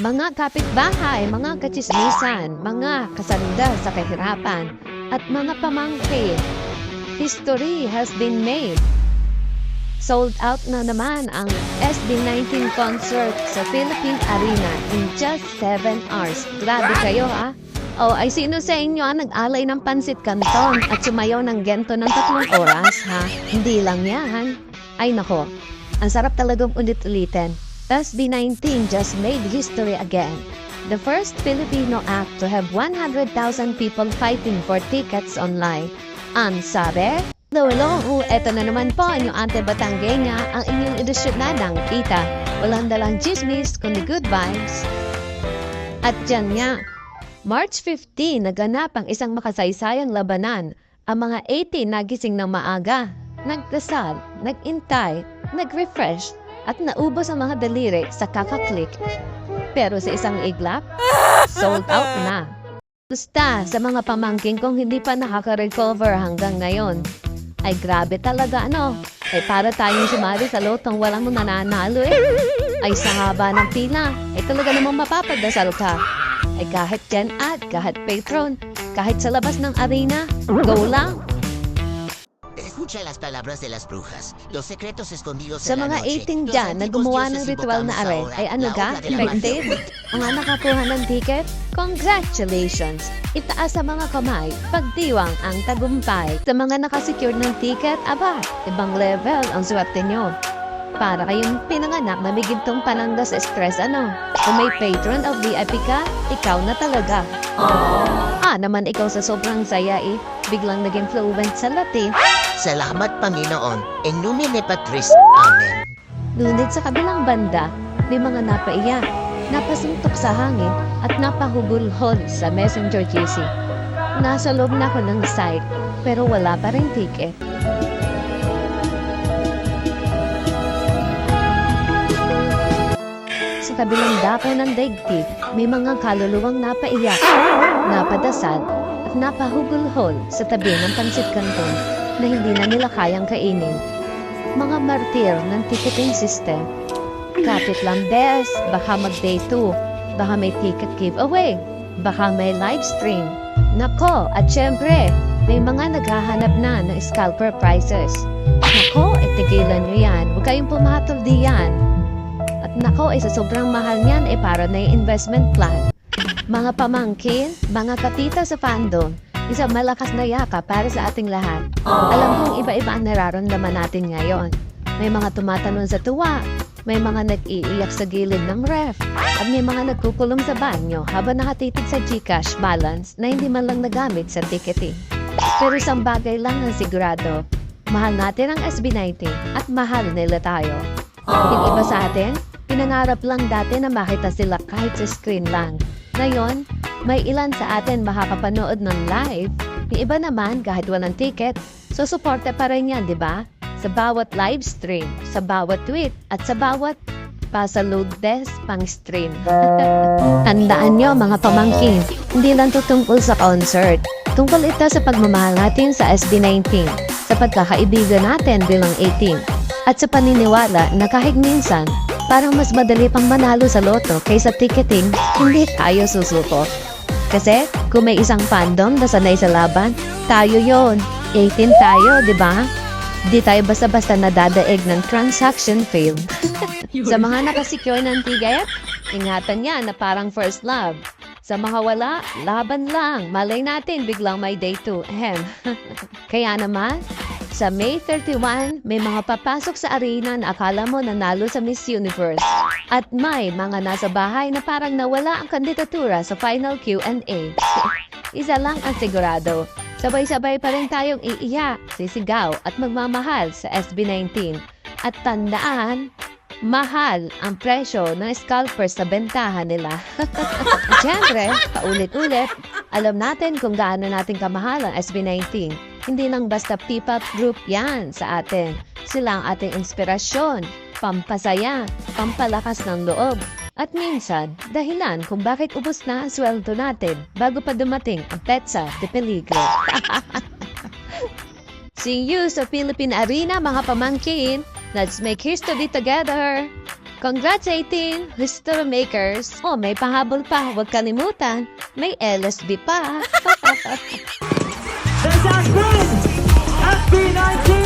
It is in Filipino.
mga kapitbahay, mga katsismisan, mga kasanda sa kahirapan, at mga pamangkin. History has been made. Sold out na naman ang SB19 concert sa Philippine Arena in just 7 hours. Grabe kayo ha? O ay sino sa inyo ang nag-alay ng pansit canton at sumayaw ng gento ng 3 oras ha? Hindi lang yan. Ay nako, ang sarap talagang ulit-ulitin. SB19 just made history again. The first Filipino act to have 100,000 people fighting for tickets online. Ang sabi? Hello, eto na naman po ang inyong Ate Batangueña, ang inyong edisyon na ng kita. Walang dalang chismis, kundi good vibes. At dyan nga, March 15, naganap ang isang makasaysayang labanan. Ang mga 18 nagising ng maaga, nagdasal, nag-intay, nag-refresh, at naubos ang mga daliri sa kakaklik. Pero sa isang iglap, sold out na. Basta sa mga pamangking kong hindi pa nakaka-recover hanggang ngayon, ay grabe talaga ano. Ay para tayong sumali sa lotong walang nananalo eh. Ay sa haba ng pila, ay talaga namang mapapadasal ka. Ay kahit Gen Ad, kahit Patron, kahit sa labas ng arena, go lang. Escucha las palabras de las brujas, los secretos escondidos Sa en la mga noche. 18 Los dyan na antiguos gumawa dioses ng ritual na invocamos are, ahora ay ano la ka? obra de la Effective? Mga nakakuha ng ticket? Congratulations! Itaas sa mga kamay, pagdiwang ang tagumpay. Sa mga nakasecure ng ticket, aba, ibang level ang swerte nyo. Para kayong pinanganak na may gintong panangga sa stress ano. Kung may patron of VIP ka, ikaw na talaga. Naman ikaw sa sobrang saya eh. Biglang naging fluent sa Latin. Salamat Panginoon, en nomine Patris, Amen. Ngunit sa kabilang banda, may mga napaiyak, napasuntok sa hangin at napahugulhol sa Messenger GC. Nasa loob na ako ng site, pero wala pa rin ticket. Sa kabilang dako ng daigdig, may mga kaluluwang napaiyak, napadasal, at napahugulhol sa tabi ng pansit canton na hindi na nila kayang kainin. Mga martir ng ticketing system. Kapit lang bes, baka mag-day 2, baka may ticket giveaway, baka may live stream. Nako, at syempre, may mga naghahanap na ng scalper prices. Nako, tigilan nyo yan, huwag kayong pumatol diyan. At nako, sa sobrang mahal niyan, para na yung investment plan. Mga pamangkin, mga katita sa fandom, isang malakas na yaka para sa ating lahat. Alam kong iba-iba ang nararamdaman natin ngayon. May mga tumatanong sa tuwa, may mga nag-iiyak sa gilid ng ref, at may mga nagkukulong sa banyo habang nakatitig sa GCash balance na hindi man lang nagamit sa ticketing. Pero isang bagay lang ang sigurado, mahal natin ang SB19 at mahal nila tayo. Yung iba sa atin, pinangarap lang dati na makita sila kahit sa screen lang. Ngayon, may ilan sa atin makakapanood ng live. Yung iba naman, kahit walang ticket, susuporta pa rin yan, di ba? Sa bawat live stream, sa bawat tweet, at sa bawat pa-load desk pang stream. Tandaan nyo mga pamangkin, hindi lang to tungkol sa concert. Tungkol ito sa pagmamahal natin sa SB19, sa pagkakaibigan natin bilang 18, at sa paniniwala na kahit minsan, parang mas madali pang manalo sa loto kaysa ticketing, hindi tayo susuko. Kasi kung may isang fandom na sanay sa laban, tayo yon. 18 tayo, di ba? Di tayo basta-basta nadadaig ng transaction failed. Sa mga nakasecure ng ticket, ingatan niya na parang first love. Sa mga wala, laban lang. Malay natin, biglang may day 2. Kaya naman, sa May 31, may mga papasok sa arena na akala mo nanalo sa Miss Universe. At may mga nasa bahay na parang nawala ang kandidatura sa final Q&A. Isa lang ang sigurado. Sabay-sabay pa rin tayong iiyak, sisigaw at magmamahal sa SB19. At tandaan, mahal ang presyo ng scalpers sa bentahan nila. Siyempre, paulit-ulit, alam natin kung gaano natin kamahal ang SB19. Hindi lang basta P-pop group yan sa atin. Sila ang ating inspirasyon, pampasaya, pampalakas ng loob. At minsan, dahilan kung bakit ubos na ang sweldo natin bago pa dumating ang petsa de peligro. See you sa Philippine Arena mga pamangkin. Let's make history together! Congrats 18, history makers. Oh, may pahabol pa. Huwag kalimutan. May LSB pa. This has been FB19